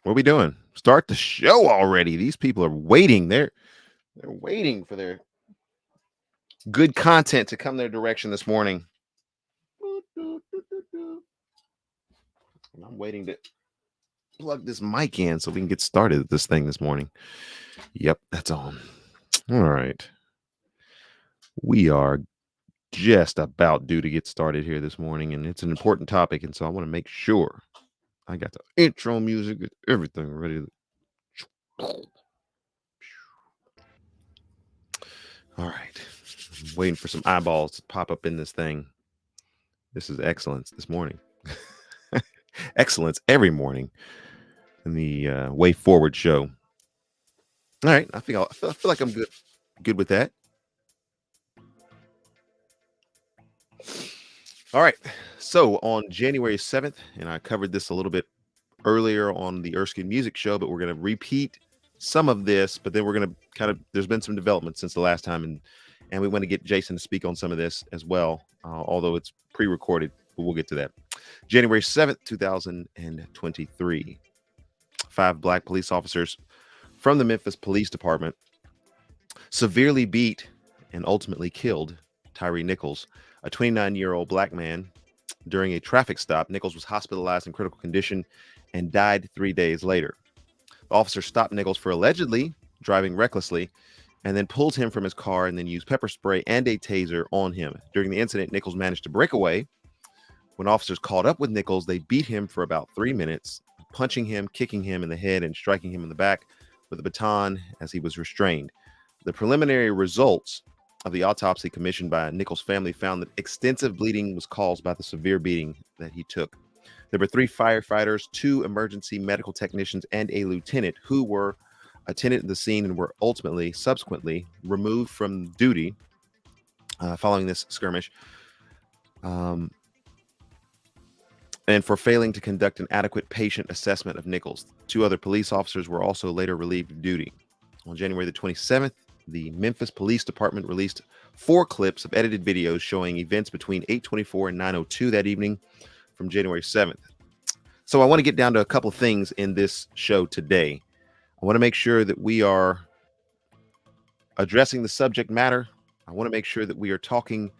What are we doing? Start the show already. These people are waiting. They're waiting for their good content to come their direction this morning. And I'm waiting to plug this mic in so we can get started with this thing this morning. Yep, that's on. All right. We are just about due to get started here this morning, and it's an important topic. And so I want to make sure I got the intro music, everything ready. All right. I'm waiting for some eyeballs to pop up in this thing. This is excellence this morning. Excellence every morning in the Way Forward show. All right. I feel like I'm good with that. All right. So on January 7th, and I covered this a little bit earlier on the Erskine Music Show, but we're going to repeat some of this, but then we're going to there's been some development since the last time, and we want to get Jason to speak on some of this as well, although it's pre-recorded, but we'll get to that. January 7th, 2023, 5 black police officers from the Memphis Police Department severely beat and ultimately killed Tyre Nichols, a 29-year-old black man. During a traffic stop, Nichols was hospitalized in critical condition and died 3 days later. The officer stopped Nichols for allegedly driving recklessly and then pulled him from his car and then used pepper spray and a taser on him. During the incident, Nichols managed to break away. When officers caught up with Nichols, they beat him for about 3 minutes, punching him, kicking him in the head, and striking him in the back with a baton as he was restrained. The preliminary results of the autopsy commissioned by Nichols' family found that extensive bleeding was caused by the severe beating that he took. There were 3 firefighters, 2 emergency medical technicians, and a lieutenant who were attended at the scene and were subsequently removed from duty following this skirmish, and for failing to conduct an adequate patient assessment of Nichols. 2 other police officers were also later relieved of duty. On January the 27th, the Memphis Police Department released 4 clips of edited videos showing events between 8:24 and 9:02 that evening from January 7th. So I want to get down to a couple of things in this show today. I want to make sure that we are addressing the subject matter. I want to make sure that we are talking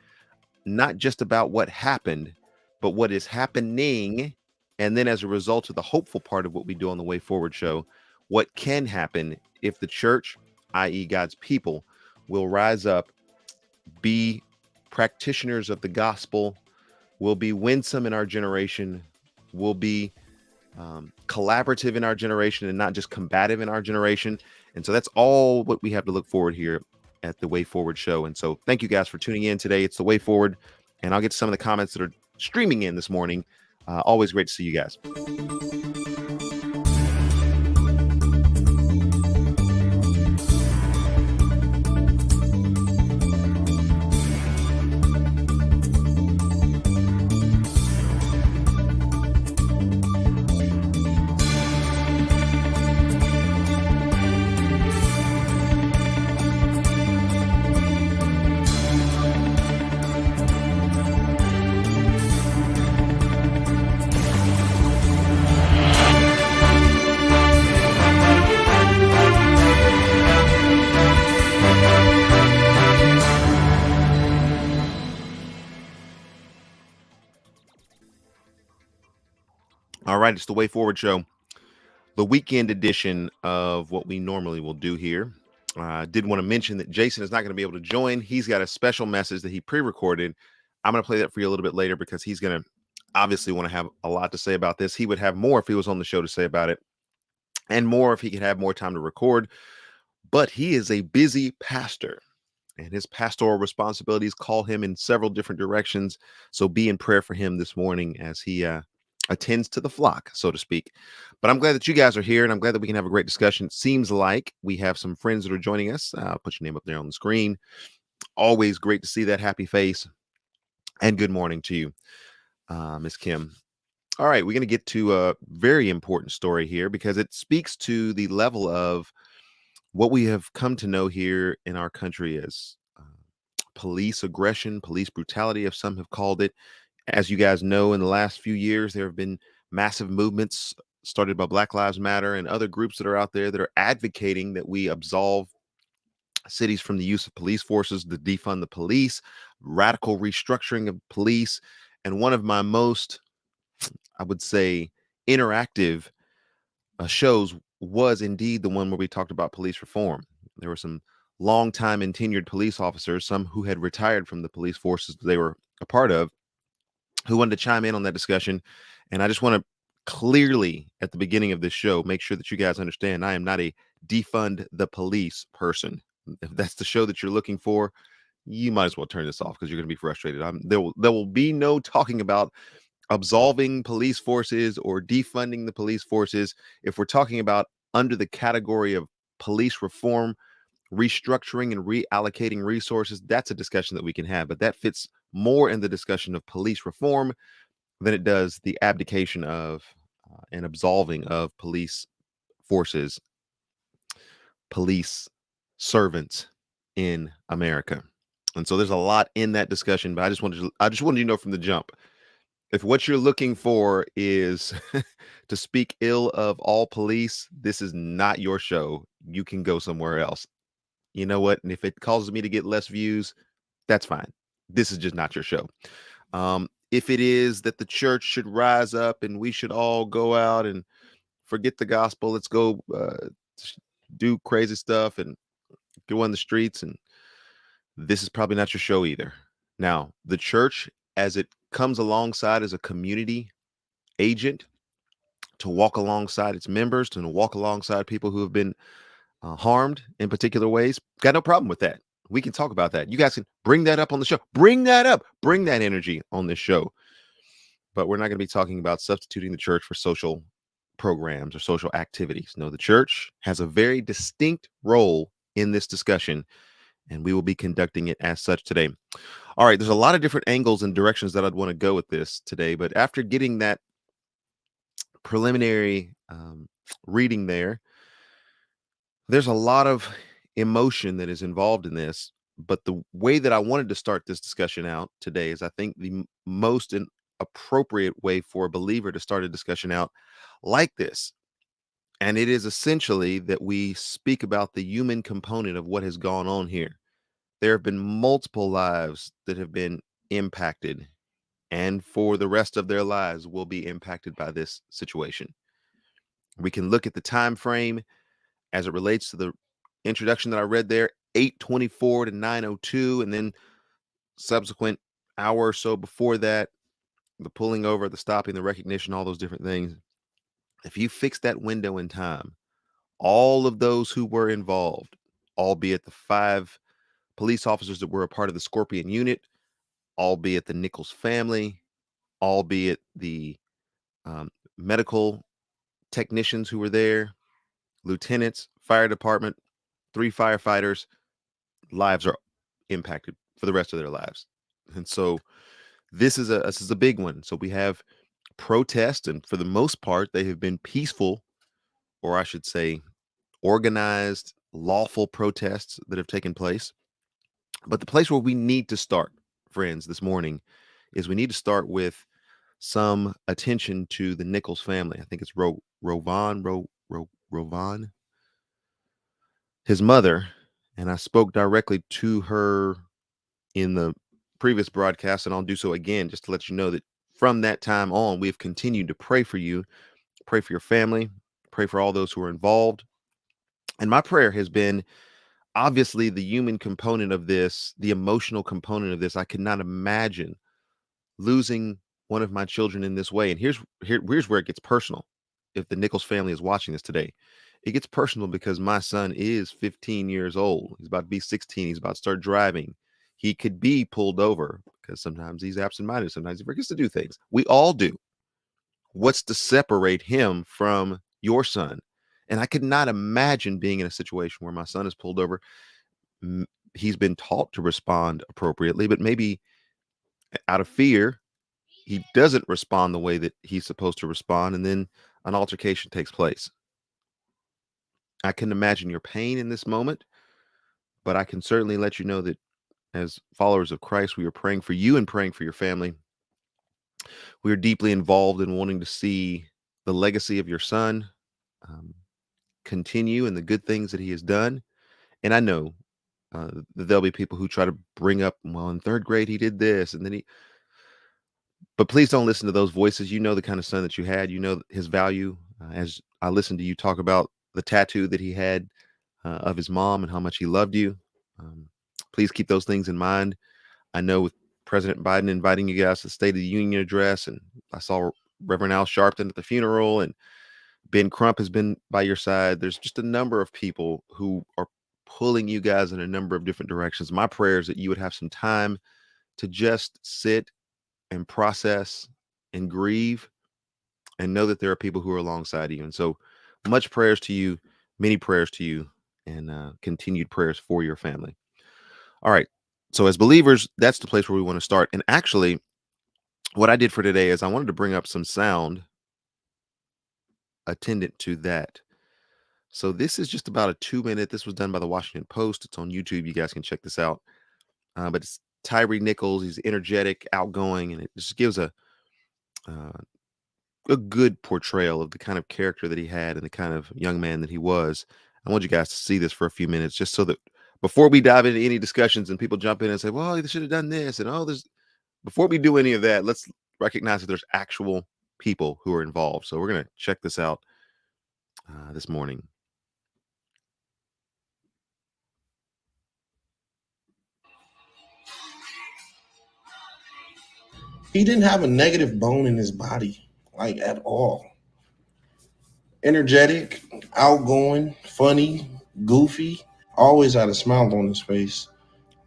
not just about what happened, but what is happening. And then as a result of the hopeful part of what we do on the Way Forward show, what can happen if the church, i.e. God's people, will rise up, be practitioners of the gospel, will be winsome in our generation, will be collaborative in our generation and not just combative in our generation. And so that's all what we have to look forward here at the Way Forward show. And so thank you guys for tuning in today. It's the Way Forward, and I'll get to some of the comments that are streaming in this morning. Always great to see you guys. All right, it's the Way Forward show, the weekend edition of what we normally will do here. I did want to mention that Jason is not going to be able to join. He's got a special message that he pre-recorded. I'm going to play that for you a little bit later because he's going to obviously want to have a lot to say about this. He would have more if he was on the show to say about it, and more if he could have more time to record. But he is a busy pastor, and his pastoral responsibilities call him in several different directions. So be in prayer for him this morning as he attends to the flock, so to speak. But I'm glad that you guys are here, and I'm glad that we can have a great discussion. It seems like we have some friends that are joining us. I'll put your name up there on the screen. Always great to see that happy face. And good morning to you, Miss Kim. All right, we're going to get to a very important story here because it speaks to the level of what we have come to know here in our country as police aggression, police brutality, as some have called it. As you guys know, in the last few years, there have been massive movements started by Black Lives Matter and other groups that are out there that are advocating that we absolve cities from the use of police forces, to defund the police, radical restructuring of police. And one of my most, I would say, interactive shows was indeed the one where we talked about police reform. There were some long-time and tenured police officers, some who had retired from the police forces they were a part of, who wanted to chime in on that discussion. And I just want to clearly, at the beginning of this show, make sure that you guys understand I am not a defund the police person. If that's the show that you're looking for, you might as well turn this off because you're going to be frustrated. There will be no talking about absolving police forces or defunding the police forces. If we're talking about under the category of police reform, restructuring and reallocating resources, that's a discussion that we can have, but that fits more in the discussion of police reform than it does the abdication of and absolving of police forces, police servants in America. And so there's a lot in that discussion, but I just wanted you to know from the jump, if what you're looking for is to speak ill of all police, this is not your show. You can go somewhere else. You know what? And if it causes me to get less views, that's fine. This is just not your show. If it is that the church should rise up and we should all go out and forget the gospel, let's go do crazy stuff and go on the streets, and this is probably not your show either. Now, the church, as it comes alongside as a community agent to walk alongside its members, to walk alongside people who have been harmed in particular ways, got no problem with that. We can talk about that. You guys can bring that up on the show. Bring that up. Bring that energy on this show. But we're not going to be talking about substituting the church for social programs or social activities. No, the church has a very distinct role in this discussion, and we will be conducting it as such today. All right, there's a lot of different angles and directions that I'd want to go with this today, but after getting that preliminary reading there's a lot of emotion that is involved in this. But the way that I wanted to start this discussion out today is I think the most appropriate way for a believer to start a discussion out like this. And it is essentially that we speak about the human component of what has gone on here. There have been multiple lives that have been impacted, and for the rest of their lives will be impacted by this situation. We can look at the time frame as it relates to the introduction that I read there, 8:24 to 9:02, and then subsequent hour or so before that, the pulling over, the stopping, the recognition, all those different things. If you fix that window in time, all of those who were involved, albeit the 5 police officers that were a part of the Scorpion unit, albeit the Nichols family, albeit the medical technicians who were there, lieutenants, fire department, 3 firefighters, lives are impacted for the rest of their lives. And so this is a big one. So we have protests, and for the most part, they have been peaceful, or I should say, organized, lawful protests that have taken place. But the place where we need to start, friends, this morning is we need to start with some attention to the Nichols family. I think it's Rovan, his mother, and I spoke directly to her in the previous broadcast, and I'll do so again just to let you know that from that time on, we've continued to pray for you, pray for your family, pray for all those who are involved. And my prayer has been obviously the human component of this, the emotional component of this. I could not imagine losing one of my children in this way. And here's where it gets personal. If the Nichols family is watching this today, it gets personal because my son is 15 years old. He's about to be 16. He's about to start driving. He could be pulled over because sometimes he's absent-minded. Sometimes he forgets to do things. We all do. What's to separate him from your son? And I could not imagine being in a situation where my son is pulled over. He's been taught to respond appropriately, but maybe out of fear, he doesn't respond the way that he's supposed to respond, and then an altercation takes place. I can imagine your pain in this moment, but I can certainly let you know that as followers of Christ, we are praying for you and praying for your family. We are deeply involved in wanting to see the legacy of your son, um, continue in the good things that he has done. And I know there'll be people who try to bring up, well, in third grade he did this, and then he. But please don't listen to those voices. You know the kind of son that you had. You know his value. As I listened to you talk about the tattoo that he had of his mom and how much he loved you. Um, please keep those things in mind. I know with President Biden inviting you guys to the State of the Union address, and I saw Reverend Al Sharpton at the funeral, and Ben Crump has been by your side. There's just a number of people who are pulling you guys in a number of different directions. My prayer is that you would have some time to just sit and process and grieve and know that there are people who are alongside you. And so much prayers to you, many prayers to you, and continued prayers for your family. All right. So as believers, that's the place where we want to start. And actually, what I did for today is I wanted to bring up some sound attendant to that. So this is just about a 2-minute. This was done by the Washington Post. It's on YouTube. You guys can check this out. But it's Tyre Nichols. He's energetic, outgoing, and it just gives uh, a good portrayal of the kind of character that he had and the kind of young man that he was. I want you guys to see this for a few minutes, just so that before we dive into any discussions and people jump in and say, well, they should have done this, and oh, there's, before we do any of that, let's recognize that there's actual people who are involved. So we're going to check this out this morning. He didn't have a negative bone in his body, like at all. Energetic, outgoing, funny, goofy, always had a smile on his face.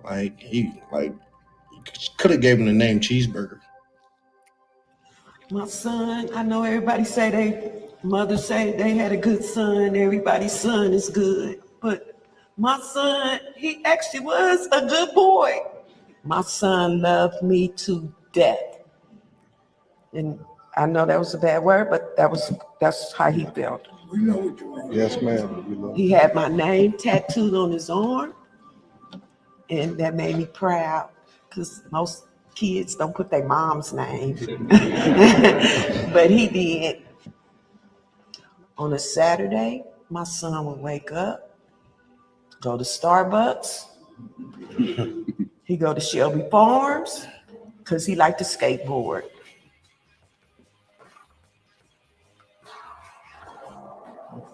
Like could have gave him the name Cheeseburger. My son, I know everybody say mothers say they had a good son, everybody's son is good. But my son, he actually was a good boy. My son loved me to death. And I know that was a bad word, but that's how he felt. We know what you mean. Yes, ma'am. He had my name tattooed on his arm, and that made me proud because most kids don't put their mom's name. But he did. On a Saturday, my son would wake up, go to Starbucks. He'd go to Shelby Farms because he liked to skateboard.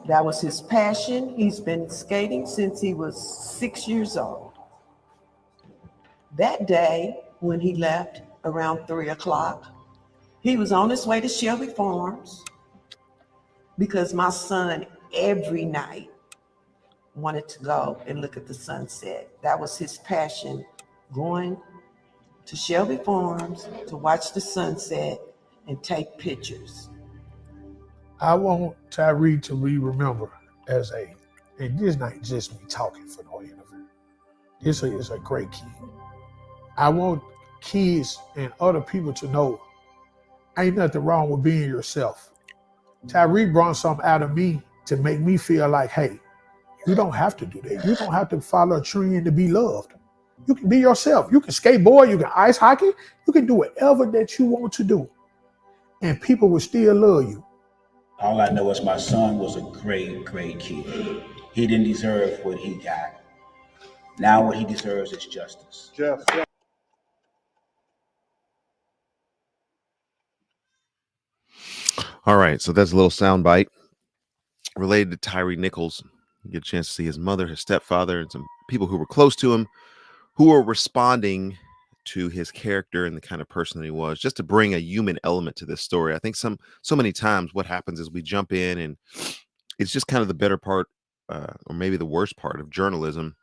That was his passion. He's been skating since he was 6 years old. That day, when he left around 3 o'clock, he was on his way to Shelby Farms because my son every night wanted to go and look at the sunset. That was his passion, going to Shelby Farms to watch the sunset and take pictures. I want Tyre to be remembered as and this not just me talking for no interview. This is a great kid. I want kids and other people to know ain't nothing wrong with being yourself. Tyre brought something out of me to make me feel like, hey, you don't have to do that. You don't have to follow a trend to be loved. You can be yourself. You can skateboard, you can ice hockey, you can do whatever that you want to do. And people will still love you. All I know is my son was a great, great kid. He didn't deserve what he got. Now what he deserves is justice. Jeff. All right. So that's a little sound bite related to Tyre Nichols. You get a chance to see his mother, his stepfather, and some people who were close to him who are responding to his character and the kind of person that he was, just to bring a human element to this story. I think so many times what happens is we jump in and it's just kind of the better part, or maybe the worst part of journalism,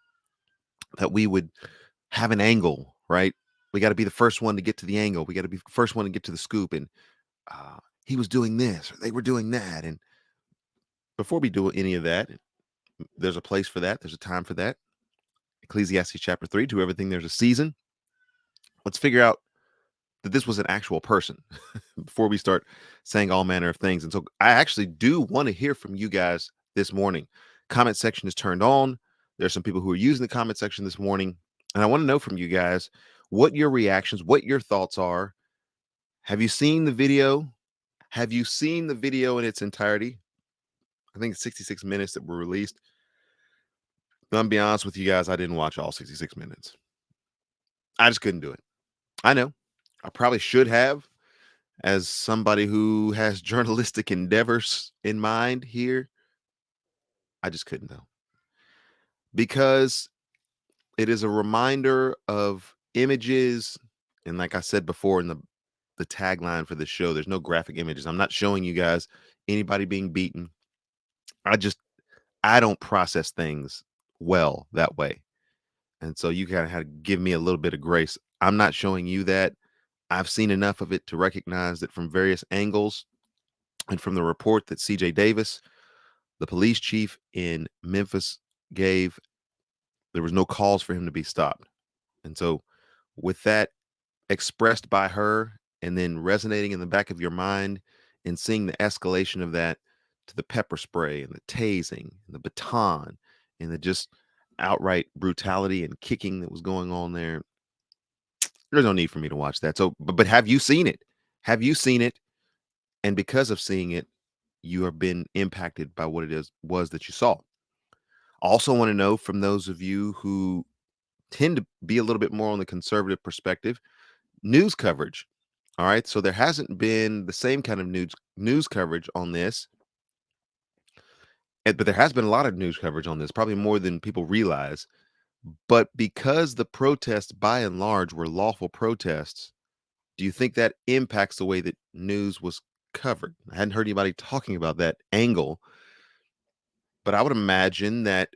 that we would have an angle, right? We got to be the first one to get to the angle. We got to be the first one to get to the scoop. And he was doing this, or they were doing that. And before we do any of that, there's a place for that. There's a time for that. Ecclesiastes chapter 3, to everything there's a season. Let's figure out that this was an actual person before we start saying all manner of things. And so I actually do want to hear from you guys this morning. Comment section is turned on. There's some people who are using the comment section this morning. And I want to know from you guys what your reactions, what your thoughts are. Have you seen the video? Have you seen the video in its entirety? I think it's 66 minutes that were released. I'm gonna be honest with you guys, I didn't watch all 66 minutes. I just couldn't do it. I know. I probably should have, as somebody who has journalistic endeavors in mind here. I just couldn't though. Because it is a reminder of images, and like I said before in the tagline for the show, there's no graphic images. I'm not showing you guys anybody being beaten. I don't process things well that way. And so you kind of had to give me a little bit of grace. I'm not showing you that. I've seen enough of it to recognize that from various angles and from the report that CJ Davis, the police chief in Memphis, gave, there was no cause for him to be stopped. And so with that expressed by her and then resonating in the back of your mind and seeing the escalation of that to the pepper spray and the tasing and the baton and the just outright brutality and kicking that was going on there, there's no need for me to watch that. So but have you seen it? Have you seen it? And because of seeing it, you have been impacted by what it was that you saw. I also want to know from those of you who tend to be a little bit more on the conservative perspective, news coverage. All right. So there hasn't been the same kind of news coverage on this. But there has been a lot of news coverage on this, probably more than people realize. But because the protests by and large were lawful protests, do you think that impacts the way that news was covered? I hadn't heard anybody talking about that angle, but I would imagine that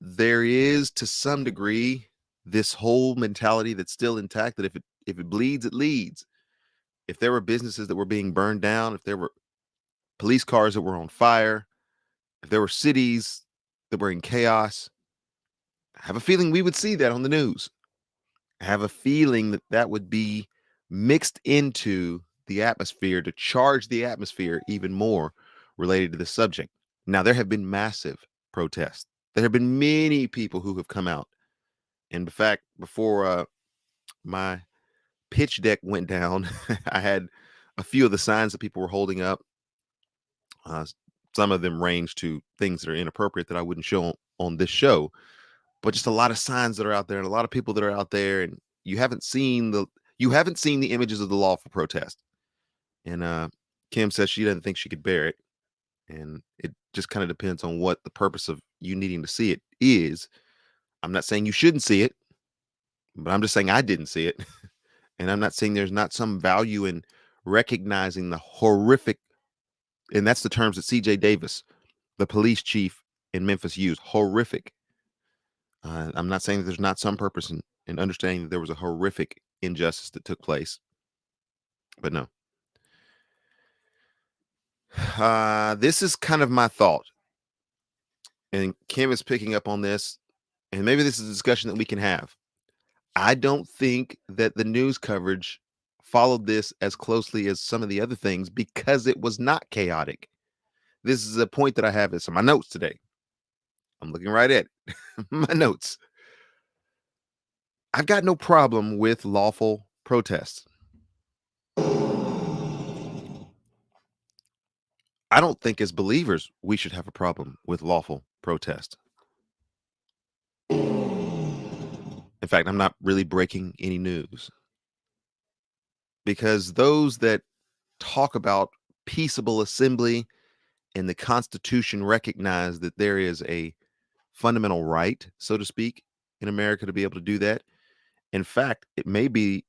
there is to some degree this whole mentality that's still intact, that if it bleeds, it leads. If there were businesses that were being burned down, if there were police cars that were on fire, if there were cities that were in chaos, I have a feeling we would see that on the news. I have a feeling that that would be mixed into the atmosphere to charge the atmosphere even more related to the subject. Now, there have been massive protests. There have been many people who have come out. And in fact, before my pitch deck went down, I had a few of the signs that people were holding up. Some of them range to things that are inappropriate that I wouldn't show on this show, but just a lot of signs that are out there and a lot of people that are out there, and you haven't seen the images of the lawful protest. And Kim says she doesn't think she could bear it, and it just kind of depends on what the purpose of you needing to see it is. I'm not saying you shouldn't see it, but I'm just saying I didn't see it. And I'm not saying there's not some value in recognizing the horrific, and that's the terms that CJ Davis, the police chief in Memphis, used, horrific. I'm not saying that there's not some purpose in understanding that there was a horrific injustice that took place, but no. This is kind of my thought, and Kim is picking up on this, and maybe this is a discussion that we can have. I don't think that the news coverage followed this as closely as some of the other things because it was not chaotic. This is a point that I have. It's in my notes today. I'm looking right at my notes. I've got no problem with lawful protests. I don't think as believers we should have a problem with lawful protest. In fact, I'm not really breaking any news, because those that talk about peaceable assembly and the Constitution recognize that there is a fundamental right, so to speak, in America to be able to do that. In fact, it may be,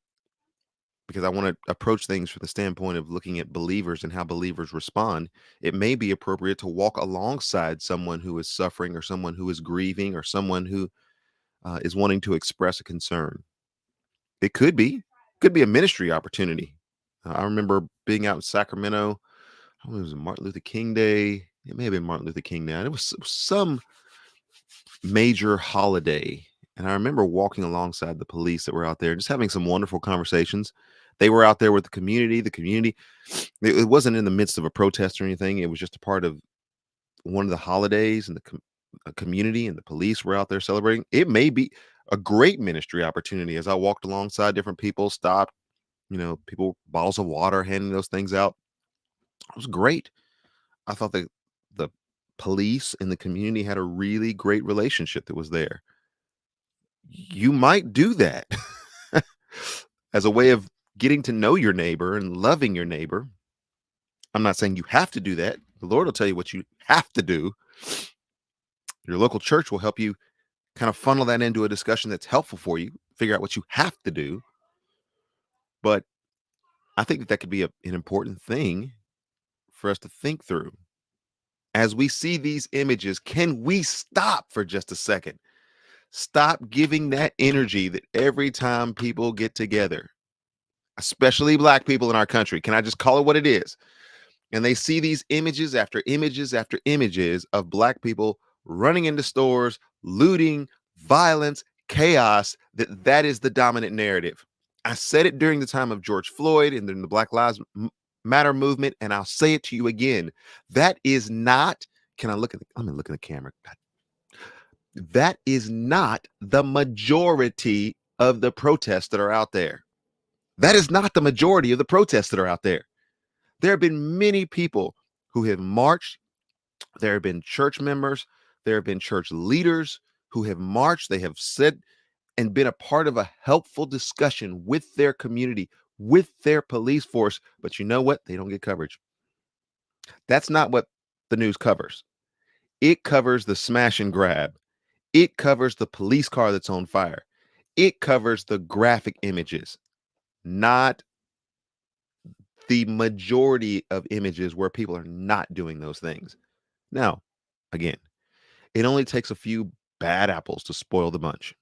because I want to approach things from the standpoint of looking at believers and how believers respond, it may be appropriate to walk alongside someone who is suffering or someone who is grieving or someone who is wanting to express a concern. It could be a ministry opportunity. I remember being out in Sacramento. I think it was Martin Luther King Day. It may have been Martin Luther King Day. It was some major holiday. And I remember walking alongside the police that were out there, just having some wonderful conversations. They were out there with the community. It wasn't in the midst of a protest or anything. It was just a part of one of the holidays, and the community and the police were out there celebrating. It may be a great ministry opportunity. As I walked alongside different people, stopped, people, bottles of water, handing those things out. It was great. I thought that the police and the community had a really great relationship that was there. You might do that as a way of getting to know your neighbor and loving your neighbor. I'm not saying you have to do that. The Lord will tell you what you have to do. Your local church will help you kind of funnel that into a discussion that's helpful for you, figure out what you have to do. But I think that could be an important thing for us to think through. As we see these images, can we stop for just a second? Stop giving that energy that every time people get together, especially Black people in our country, can I just call it what it is? And they see these images after images after images of Black people running into stores, looting, violence, chaos, that is the dominant narrative. I said it during the time of George Floyd and during the Black Lives Matter movement, and I'll say it to you again. That is not, can I look at let me look at the camera. That is not the majority of the protests that are out there. That is not the majority of the protests that are out there. There have been many people who have marched. There have been church members. There have been church leaders who have marched. They have said and been a part of a helpful discussion with their community, with their police force. But you know what? They don't get coverage. That's not what the news covers. It covers the smash and grab. It covers the police car that's on fire. It covers the graphic images, not the majority of images where people are not doing those things. Now, again, it only takes a few bad apples to spoil the bunch.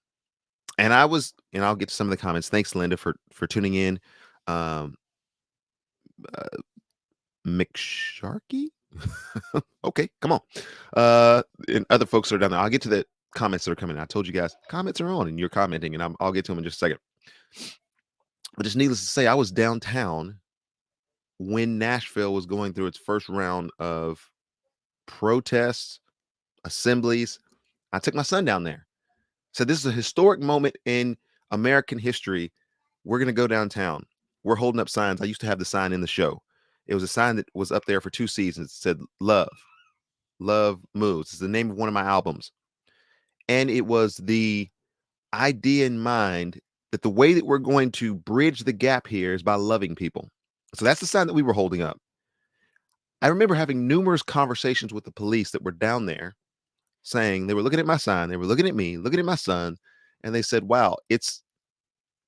And I'll get to some of the comments. Thanks, Linda, for tuning in. Um, McSharky? Okay, come on. And other folks are down there. I'll get to the comments that are coming. I told you guys, comments are on and you're commenting, and I'll get to them in just a second. But just needless to say, I was downtown when Nashville was going through its first round of protests, assemblies. I took my son down there. So this is a historic moment in American history. We're going to go downtown. We're holding up signs. I used to have the sign in the show. It was a sign that was up there for 2 seasons. It said, Love Moves. It's the name of one of my albums. And it was the idea in mind that the way that we're going to bridge the gap here is by loving people. So that's the sign that we were holding up. I remember having numerous conversations with the police that were down there saying, they were looking at my sign, they were looking at me, looking at my son, and they said, wow, it's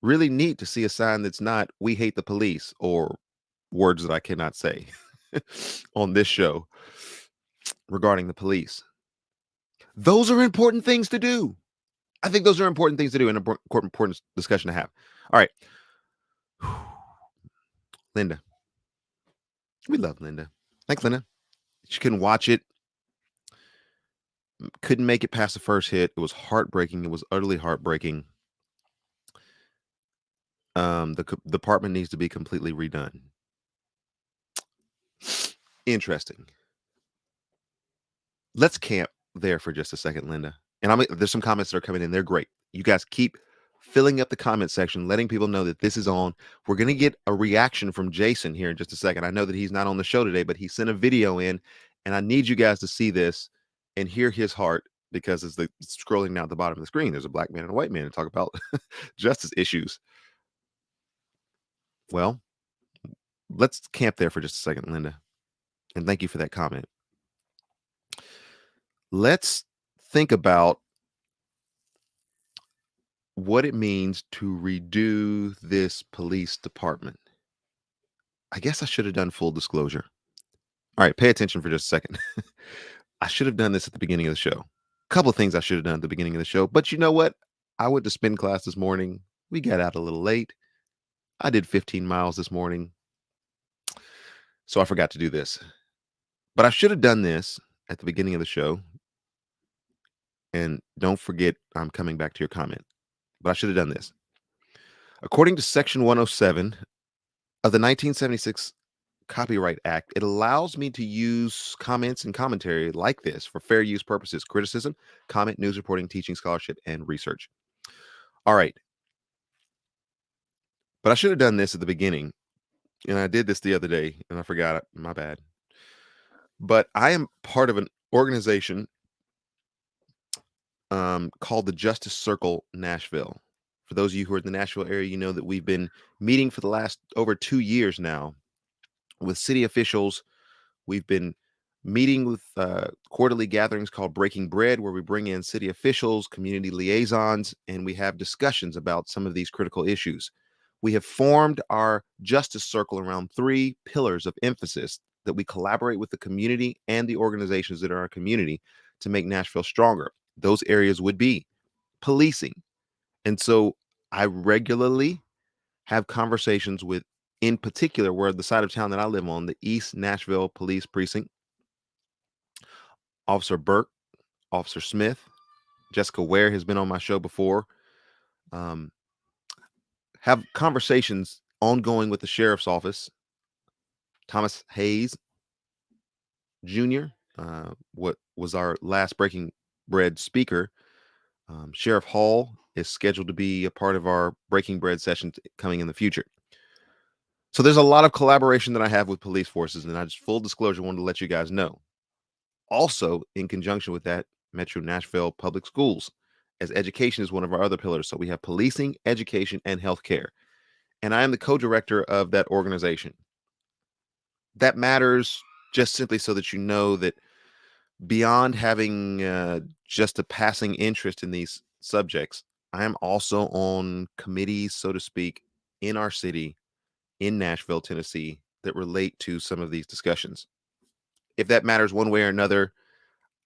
really neat to see a sign that's not "we hate the police" or words that I cannot say on this show regarding the police. Those are important things to do. I think those are important things to do and important discussion to have. All right. Linda. We love Linda. Thanks, Linda. She couldn't watch it. Couldn't make it past the first hit. It was heartbreaking. It was utterly heartbreaking. The department needs to be completely redone. Interesting. Let's camp there for just a second, Linda. And there's some comments that are coming in. They're great. You guys keep filling up the comment section, letting people know that this is on. We're going to get a reaction from Jason here in just a second. I know that he's not on the show today, but he sent a video in, and I need you guys to see this and hear his heart, because as the scrolling down at the bottom of the screen, there's a black man and a white man to talk about justice issues. Well, let's camp there for just a second, Linda. And thank you for that comment. Let's think about what it means to redo this police department. I guess I should have done full disclosure. All right, pay attention for just a second. I should have done this at the beginning of the show. A couple of things I should have done at the beginning of the show, but you know what? I went to spin class this morning. We got out a little late. I did 15 miles this morning, so I forgot to do this. But I should have done this at the beginning of the show. And don't forget, I'm coming back to your comment. But I should have done this. According to Section 107 of the 1976 Copyright Act, it allows me to use comments and commentary like this for fair use purposes: criticism, comment, news reporting, teaching, scholarship, and research. All right. But I should have done this at the beginning. And I did this the other day, and I forgot it. My bad. But I am part of an organization called the Justice Circle Nashville. For those of you who are in the Nashville area, you know that we've been meeting for the last over 2 years now with city officials. We've been meeting with quarterly gatherings called Breaking Bread, where we bring in city officials, community liaisons, and we have discussions about some of these critical issues. We have formed our Justice Circle around 3 pillars of emphasis that we collaborate with the community and the organizations that are our community to make Nashville stronger. Those areas would be policing. And so I regularly have conversations with, in particular, where the side of town that I live on, the East Nashville Police Precinct, Officer Burke, Officer Smith, Jessica Ware has been on my show before. Have conversations ongoing with the sheriff's office, Thomas Hayes Jr., what was our last Breaking Bread speaker. Sheriff Hall is scheduled to be a part of our Breaking Bread sessions coming in the future. So there's a lot of collaboration that I have with police forces, and I just, full disclosure, wanted to let you guys know. Also, in conjunction with that, Metro Nashville Public Schools, as education is one of our other pillars. So we have policing, education, and healthcare. And I am the co-director of that organization. That matters just simply so that you know that beyond having just a passing interest in these subjects, I am also on committees, so to speak, in our city, in Nashville, Tennessee, that relate to some of these discussions. If that matters one way or another,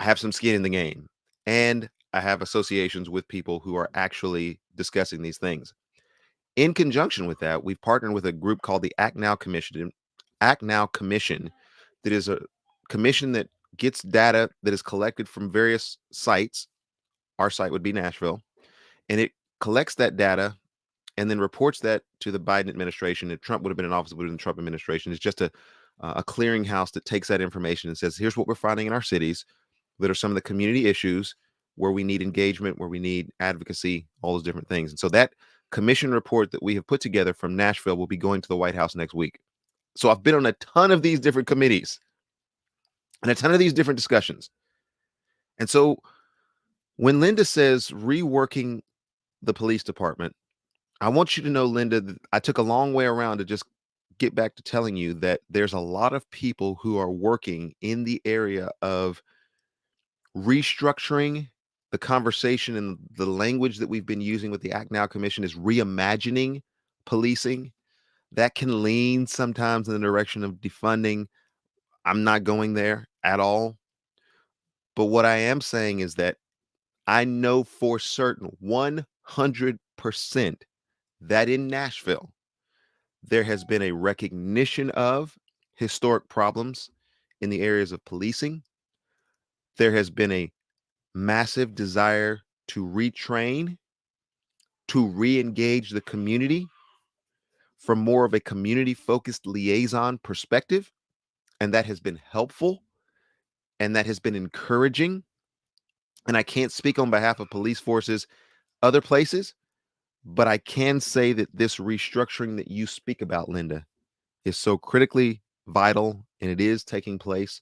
I have some skin in the game, and I have associations with people who are actually discussing these things. In conjunction with that, we've partnered with a group called the Act Now Commission. Act Now Commission, that is a commission that gets data that is collected from various sites. Our site would be Nashville, and it collects that data and then reports that to the Biden administration. If Trump would have been in office, it would have been the Trump administration. It's just a clearinghouse that takes that information and says, here's what we're finding in our cities that are some of the community issues where we need engagement, where we need advocacy, all those different things. And so that commission report that we have put together from Nashville will be going to the White House next week. So I've been on a ton of these different committees and a ton of these different discussions. And so when Linda says reworking the police department, I want you to know, Linda, that I took a long way around to just get back to telling you that there's a lot of people who are working in the area of restructuring the conversation, and the language that we've been using with the Act Now Commission is reimagining policing. That can lean sometimes in the direction of defunding. I'm not going there at all. But what I am saying is that I know for certain 100% that in Nashville, there has been a recognition of historic problems in the areas of policing. There has been a massive desire to retrain, to re-engage the community from more of a community-focused liaison perspective. And that has been helpful, and that has been encouraging. And I can't speak on behalf of police forces other places, but I can say that this restructuring that you speak about, Linda, is so critically vital, and it is taking place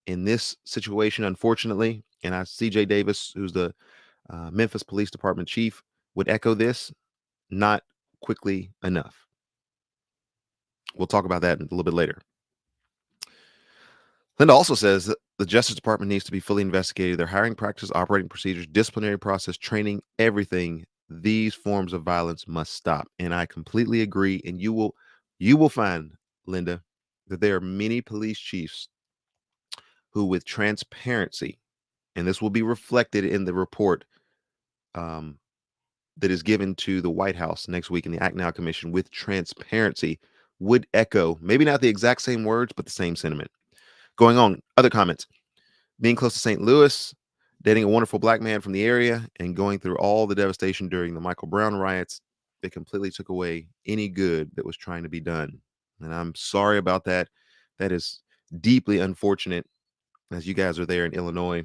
in this situation, unfortunately. And CJ Davis, who's the Memphis Police Department chief, would echo this: not quickly enough. We'll talk about that a little bit later. Linda also says that the Justice Department needs to be fully investigated. Their hiring practice, operating procedures, disciplinary process, training, everything. These forms of violence must stop. And I completely agree. And you will find, Linda, that there are many police chiefs who, with transparency, and this will be reflected in the report that is given to the White House next week in the Act Now Commission, with transparency, would echo, maybe not the exact same words, but the same sentiment. Going on, other comments: being close to St. Louis, dating a wonderful black man from the area, and going through all the devastation during the Michael Brown riots, they completely took away any good that was trying to be done. And I'm sorry about that. That is deeply unfortunate, as you guys are there in Illinois,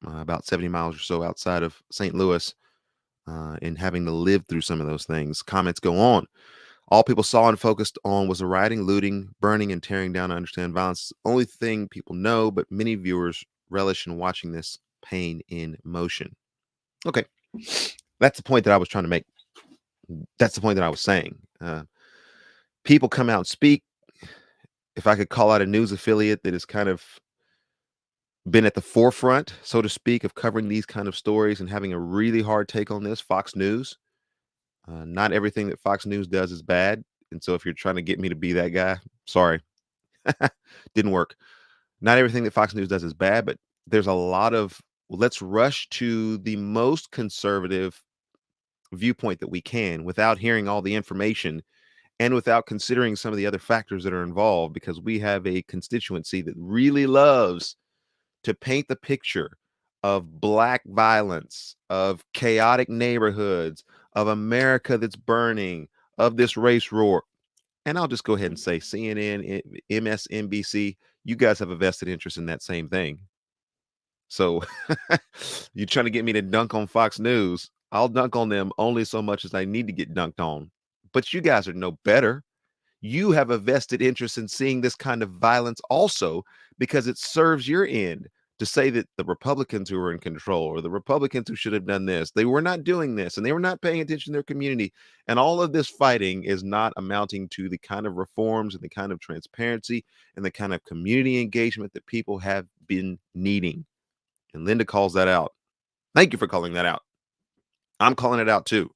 about 70 miles or so outside of St. Louis, and having to live through some of those things. Comments go on. All people saw and focused on was the rioting, looting, burning, and tearing down. I understand violence is the only thing people know, but many viewers relish in watching this pain in motion. Okay. That's the point that I was trying to make. That's the point that I was saying. People come out and speak. If I could call out a news affiliate that has kind of been at the forefront, so to speak, of covering these kind of stories and having a really hard take on this, Fox News. Not everything that Fox News does is bad. And so if you're trying to get me to be that guy, sorry, didn't work. Not everything that Fox News does is bad, but there's a lot of, let's rush to the most conservative viewpoint that we can without hearing all the information and without considering some of the other factors that are involved, because we have a constituency that really loves to paint the picture of black violence, of chaotic neighborhoods, of America that's burning, of this race war. And I'll just go ahead and say CNN, MSNBC, you guys have a vested interest in that same thing. So you're trying to get me to dunk on Fox News. I'll dunk on them only so much as I need to get dunked on. But you guys are no better. You have a vested interest in seeing this kind of violence also, because it serves your end to say that the Republicans who were in control, or the Republicans who should have done this, they were not doing this and they were not paying attention to their community. And all of this fighting is not amounting to the kind of reforms and the kind of transparency and the kind of community engagement that people have been needing. And Linda calls that out. Thank you for calling that out. I'm calling it out too,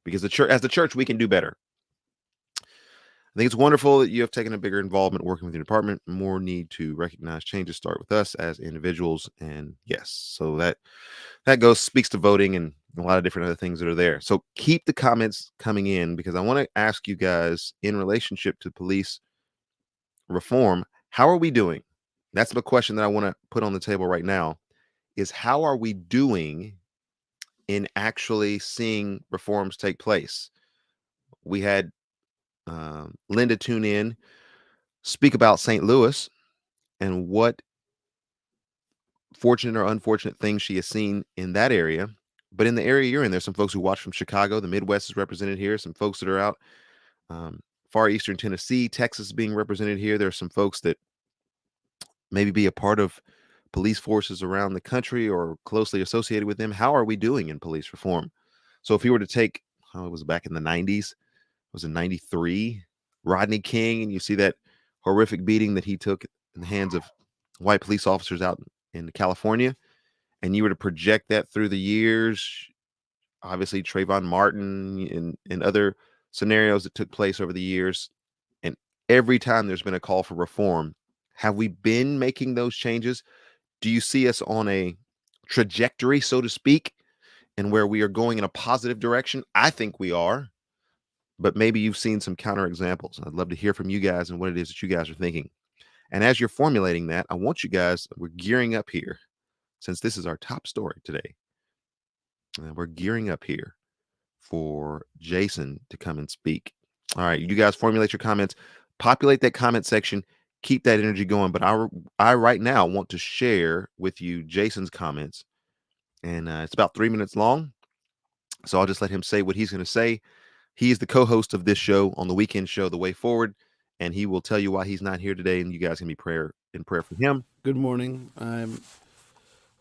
because the church, as the church, we can do better. I think it's wonderful that you have taken a bigger involvement working with your department. More need to recognize changes start with us as individuals. And yes, so that speaks to voting and a lot of different other things that are there. So keep the comments coming in, because I want to ask you guys, in relationship to police reform, how are we doing? That's the question that I want to put on the table right now, is how are we doing in actually seeing reforms take place? We had Linda tune in, speak about St. Louis and what fortunate or unfortunate things she has seen in that area. But in the area you're in, there's some folks who watch from Chicago. The Midwest is represented here. Some folks that are out far eastern Tennessee, Texas being represented here. There are some folks that maybe be a part of police forces around the country or closely associated with them. How are we doing in police reform? So if you were to take, it was back in the 90s, it was in 93, Rodney King, and you see that horrific beating that he took in the hands of white police officers out in California, and you were to project that through the years, obviously Trayvon Martin and other scenarios that took place over the years, and every time there's been a call for reform, have we been making those changes? Do you see us on a trajectory, so to speak, and where we are going in a positive direction? I think we are, but maybe you've seen some counterexamples. I'd love to hear from you guys and what it is that you guys are thinking. And as you're formulating that, I want you guys, we're gearing up here, since this is our top story today. We're gearing up here for Jason to come and speak. All right, you guys formulate your comments, populate that comment section, keep that energy going. But I right now want to share with you Jason's comments, and it's about 3 minutes long. So I'll just let him say what he's going to say. He is the co-host of this show on the weekend show, The Way Forward, and he will tell you why he's not here today, and you guys can be in prayer for him. Good morning. I'm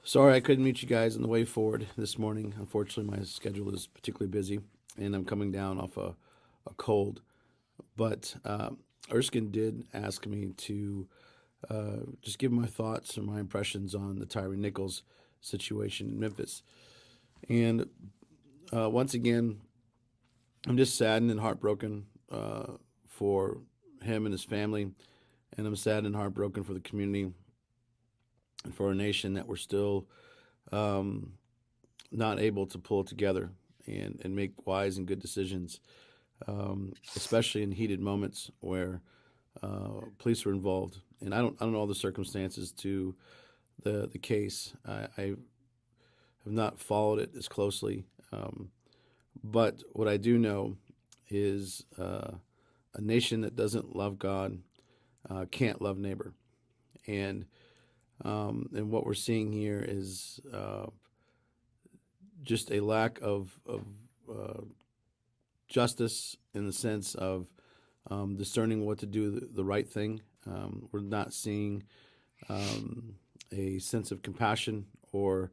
sorry I couldn't meet you guys on the way forward this morning. Unfortunately, my schedule is particularly busy, and I'm coming down off a cold. But Erskine did ask me to just give my thoughts and my impressions on the Tyre Nichols situation in Memphis. And once again, I'm just saddened and heartbroken for him and his family, and I'm sad and heartbroken for the community and for our nation that we're still not able to pull together and make wise and good decisions, especially in heated moments where police are involved. And I don't know all the circumstances to the case. I have not followed it as closely, but what I do know is a nation that doesn't love God can't love neighbor. And what we're seeing here is just a lack of justice, in the sense of discerning what to do the right thing. We're not seeing a sense of compassion or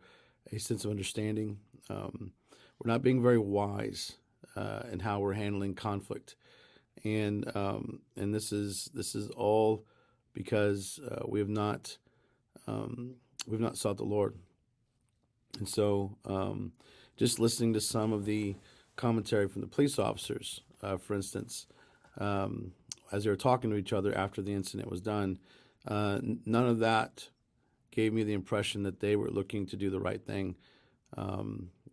a sense of understanding. We're not being very wise in how we're handling conflict, and this is all because we've not sought the Lord. And so, just listening to some of the commentary from the police officers, for instance, as they were talking to each other after the incident was done, none of that gave me the impression that they were looking to do the right thing.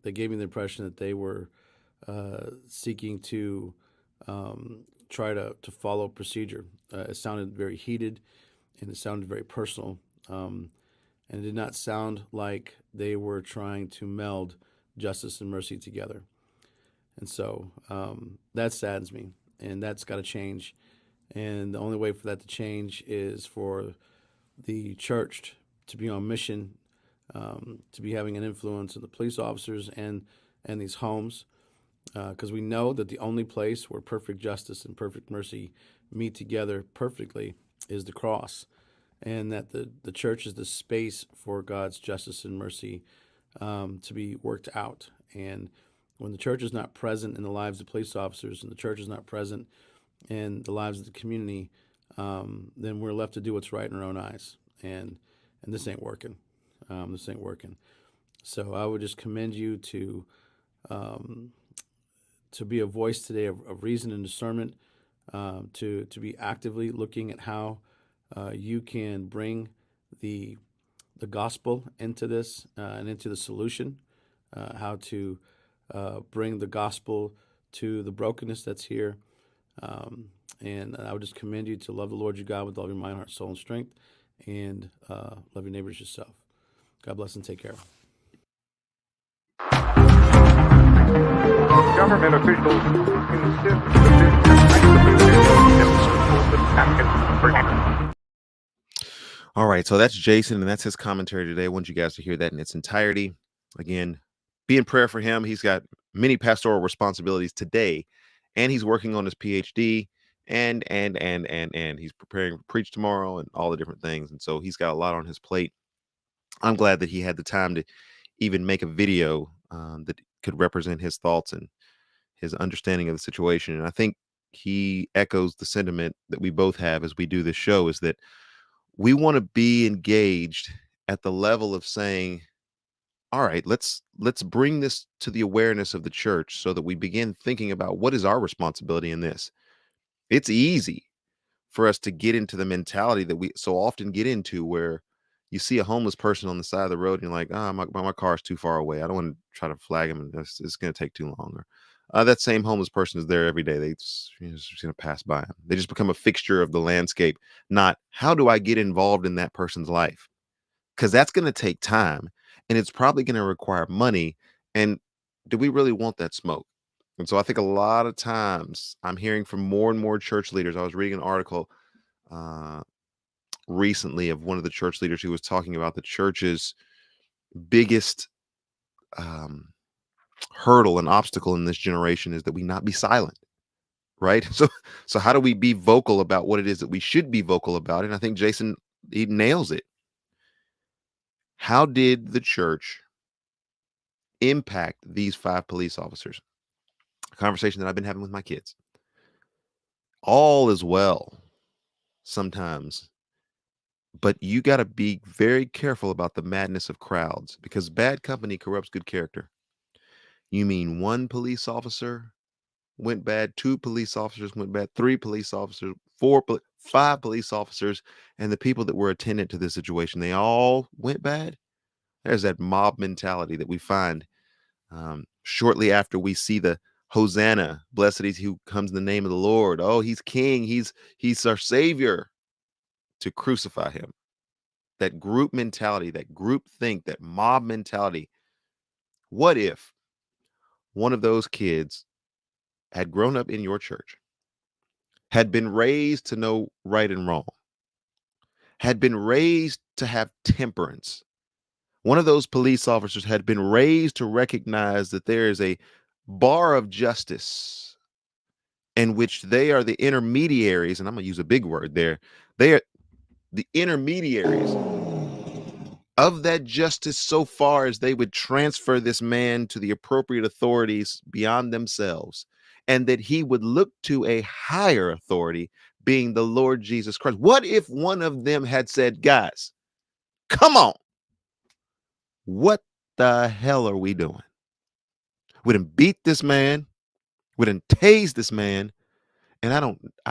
They gave me the impression that they were seeking to try to follow procedure. It sounded very heated, and it sounded very personal. And it did not sound like they were trying to meld justice and mercy together. And so that saddens me, and that's got to change. And the only way for that to change is for the church to be on mission, to be having an influence on the police officers and these homes, because we know that the only place where perfect justice and perfect mercy meet together perfectly is the cross, and that the church is the space for God's justice and mercy to be worked out. And when the church is not present in the lives of police officers, and the church is not present in the lives of the community, then we're left to do what's right in our own eyes. And this ain't working. This ain't working. So I would just commend you to be a voice today of reason and discernment, to be actively looking at how you can bring the gospel into this and into the solution, how to bring the gospel to the brokenness that's here. And I would just commend you to love the Lord your God with all your mind, heart, soul, and strength, and love your neighbors yourself. God bless and take care. Government officials insist that All right, so that's Jason, and that's his commentary today. I want you guys to hear that in its entirety. Again, be in prayer for him. He's got many pastoral responsibilities today, and he's working on his PhD, and he's preparing to preach tomorrow and all the different things. And so he's got a lot on his plate. I'm glad that he had the time to even make a video that could represent his thoughts and his understanding of the situation. And I think he echoes the sentiment that we both have as we do this show, is that we want to be engaged at the level of saying, all right, let's bring this to the awareness of the church so that we begin thinking about what is our responsibility in this. It's easy for us to get into the mentality that we so often get into, where you see a homeless person on the side of the road and you're like, my car is too far away. I don't want to try to flag him, and it's going to take too long. Or that same homeless person is there every day. They just going to pass by him. They just become a fixture of the landscape. Not how do I get involved in that person's life? Because that's going to take time, and it's probably going to require money. And do we really want that smoke? And so I think a lot of times I'm hearing from more and more church leaders. I was reading an article recently of one of the church leaders who was talking about the church's biggest hurdle and obstacle in this generation is that we not be silent, right? So how do we be vocal about what it is that we should be vocal about? And I think Jason, he nails it. How did the church impact these 5 police officers? A conversation that I've been having with my kids. All is well sometimes, but you got to be very careful about the madness of crowds, because bad company corrupts good character. You mean 1 police officer went bad, 2 police officers went bad, 3 police officers, 5 police officers, and the people that were attendant to this situation, they all went bad. There's that mob mentality that we find shortly after we see the Hosanna, blessed is he who comes in the name of the Lord. Oh, he's king. He's our savior. To crucify him. That group mentality, that group think, that mob mentality. What if one of those kids had grown up in your church, had been raised to know right and wrong, had been raised to have temperance? One of those police officers had been raised to recognize that there is a bar of justice in which they are the intermediaries, and I'm going to use a big word there. They are the intermediaries of that justice so far as they would transfer this man to the appropriate authorities beyond themselves, and that he would look to a higher authority, being the Lord Jesus Christ. What if one of them had said, guys, come on, what the hell are we doing? We done beat this man, we done tased this man, and I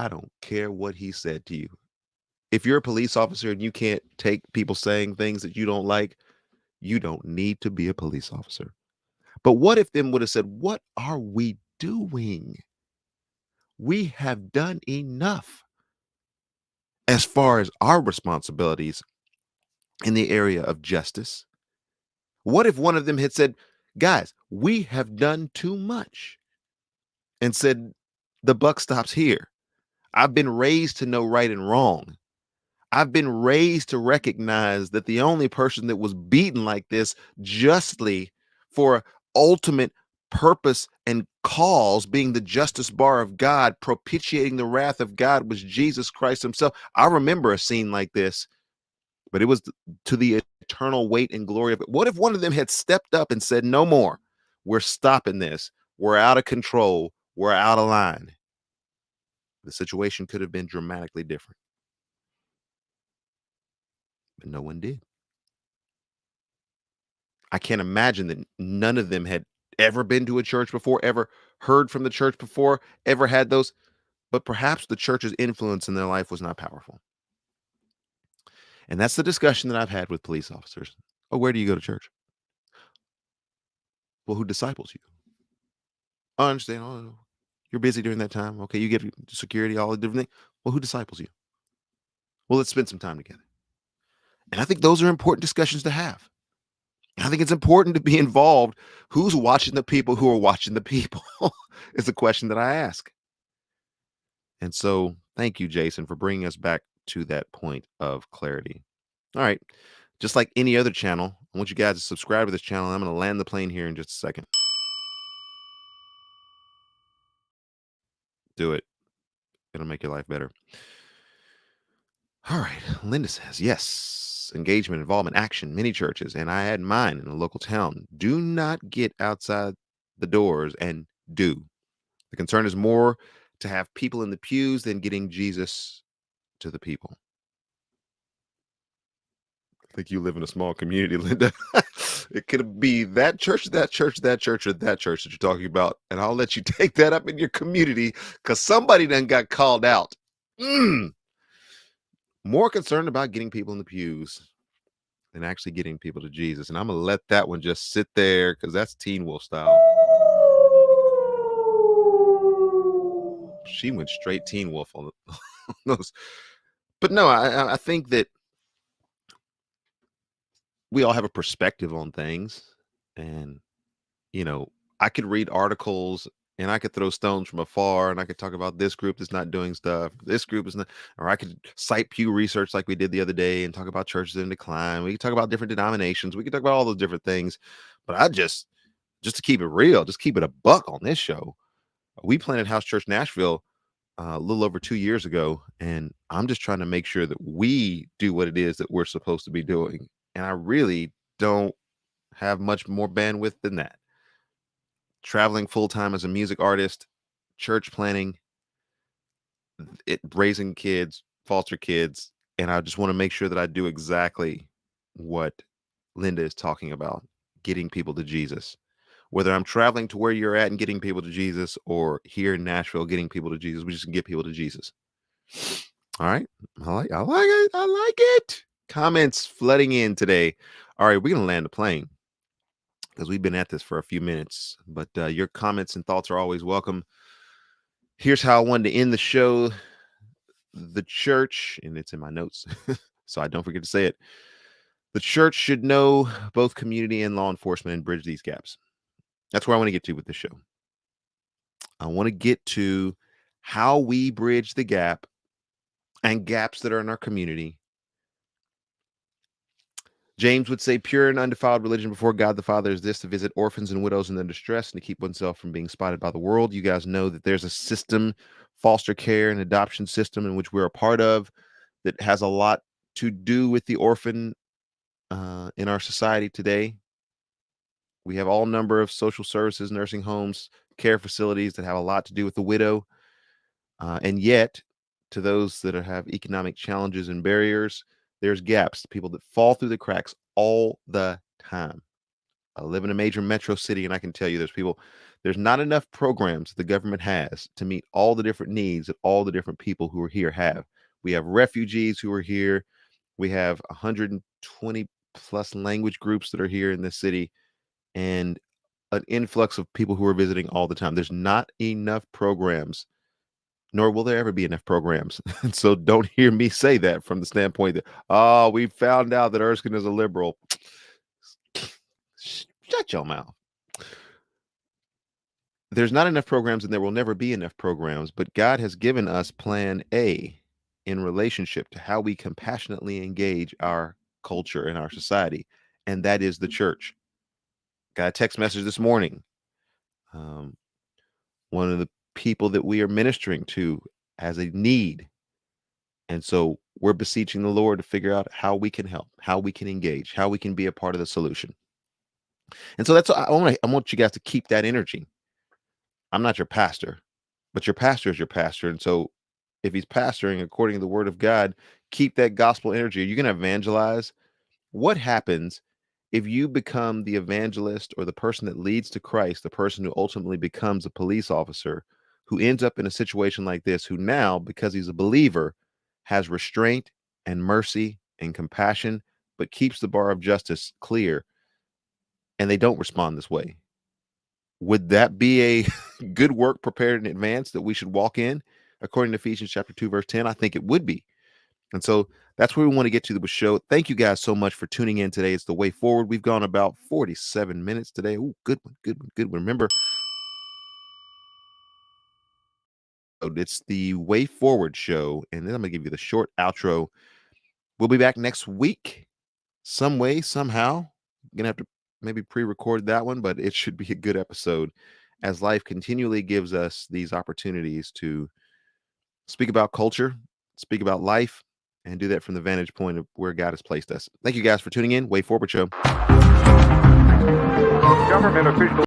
don't care what he said to you. If you're a police officer and you can't take people saying things that you don't like, you don't need to be a police officer. But what if them would have said, what are we doing? We have done enough as far as our responsibilities in the area of justice. What if one of them had said, guys, we have done too much, and said, the buck stops here. I've been raised to know right and wrong. I've been raised to recognize that the only person that was beaten like this justly for ultimate purpose and cause, being the justice bar of God, propitiating the wrath of God, was Jesus Christ himself. I remember a scene like this, but it was to the eternal weight and glory of it. What if one of them had stepped up and said, no more, we're stopping this, we're out of control, we're out of line? The situation could have been dramatically different, but no one did. I can't imagine that none of them had ever been to a church before, ever heard from the church before, ever had those, but perhaps the church's influence in their life was not powerful. And that's the discussion that I've had with police officers. Oh, where do you go to church? Well, who disciples you? I understand. Oh, you're busy during that time. Okay, you get security, all the different things. Well, who disciples you? Well, let's spend some time together. And I think those are important discussions to have. I think it's important to be involved. Who's watching the people who are watching the people is the question that I ask. And so thank you, Jason, for bringing us back to that point of clarity. All right. Just like any other channel, I want you guys to subscribe to this channel. I'm going to land the plane here in just a second. Do it. It'll make your life better. All right. Linda says, yes, engagement, involvement, action, many churches. And I had mine in a local town. Do not get outside the doors and do. The concern is more to have people in the pews than getting Jesus to the people. I think you live in a small community, Linda. It could be that church, that church, that church, or that church that you're talking about. And I'll let you take that up in your community because somebody done got called out. More concerned about getting people in the pews than actually getting people to Jesus. And I'm going to let that one just sit there because that's Teen Wolf style. She went straight Teen Wolf on those. But no, I think that we all have a perspective on things. And, I could read articles and I could throw stones from afar and I could talk about this group that's not doing stuff. This group is not, or I could cite Pew Research like we did the other day and talk about churches in decline. We could talk about different denominations. We could talk about all those different things. But I just to keep it real, just keep it a buck on this show. We planted House Church Nashville a little over 2 years ago, and I'm just trying to make sure that we do what it is that we're supposed to be doing. And I really don't have much more bandwidth than that. Traveling full-time as a music artist, church planning, raising kids, foster kids, and I just want to make sure that I do exactly what Linda is talking about, getting people to Jesus. Whether I'm traveling to where you're at and getting people to Jesus, or here in Nashville getting people to Jesus, we just get people to Jesus. All right. I like it. I like it. Comments flooding in today. All right, we're gonna land the plane because we've been at this for a few minutes, but your comments and thoughts are always welcome. Here's how I wanted to end the show. The church, and it's in my notes, so I don't forget to say it. The church should know both community and law enforcement and bridge these gaps. That's where I want to get to with this show. I want to get to how we bridge the gap and gaps that are in our community James would say, pure and undefiled religion before God the Father is this: to visit orphans and widows in their distress and to keep oneself from being spotted by the world. You guys know that there's a system, foster care and adoption system, in which we're a part of, that has a lot to do with the orphan in our society today. We have all number of social services, nursing homes, care facilities that have a lot to do with the widow. And yet, to those that have economic challenges and barriers, there's gaps, people that fall through the cracks all the time. I live in a major metro city, and I can tell you there's not enough programs the government has to meet all the different needs that all the different people who are here have. We have refugees who are here. We have 120 plus language groups that are here in this city, and an influx of people who are visiting all the time. There's not enough programs, nor will there ever be enough programs. And so don't hear me say that from the standpoint that, oh, we found out that Erskine is a liberal. Shut your mouth. There's not enough programs, and there will never be enough programs, but God has given us plan A in relationship to how we compassionately engage our culture and our society, and that is the church. Got a text message this morning. One of the people that we are ministering to has a need, and so we're beseeching the Lord to figure out how we can help, how we can engage, how we can be a part of the solution. And so that's I want you guys to keep that energy. I'm not your pastor, but your pastor is your pastor. And so if he's pastoring according to the word of God, keep that gospel energy. You're going to evangelize. What happens if you become the evangelist or the person that leads to Christ, the person who ultimately becomes a police officer, who ends up in a situation like this, who now, because he's a believer, has restraint and mercy and compassion, but keeps the bar of justice clear, and they don't respond this way? Would that be a good work prepared in advance that we should walk in, according to Ephesians chapter 2, verse 10? I think it would be. And so that's where we want to get to the show. Thank you guys so much for tuning in today. It's The Way Forward. We've gone about 47 minutes today. Ooh, good one, good one, good one. Remember, it's The Way Forward show, and then I'm going to give you the short outro. We'll be back next week, some way, somehow. I'm going to have to maybe pre-record that one, but it should be a good episode as life continually gives us these opportunities to speak about culture, speak about life, and do that from the vantage point of where God has placed us. Thank you guys for tuning in. Way Forward Show. Government officials.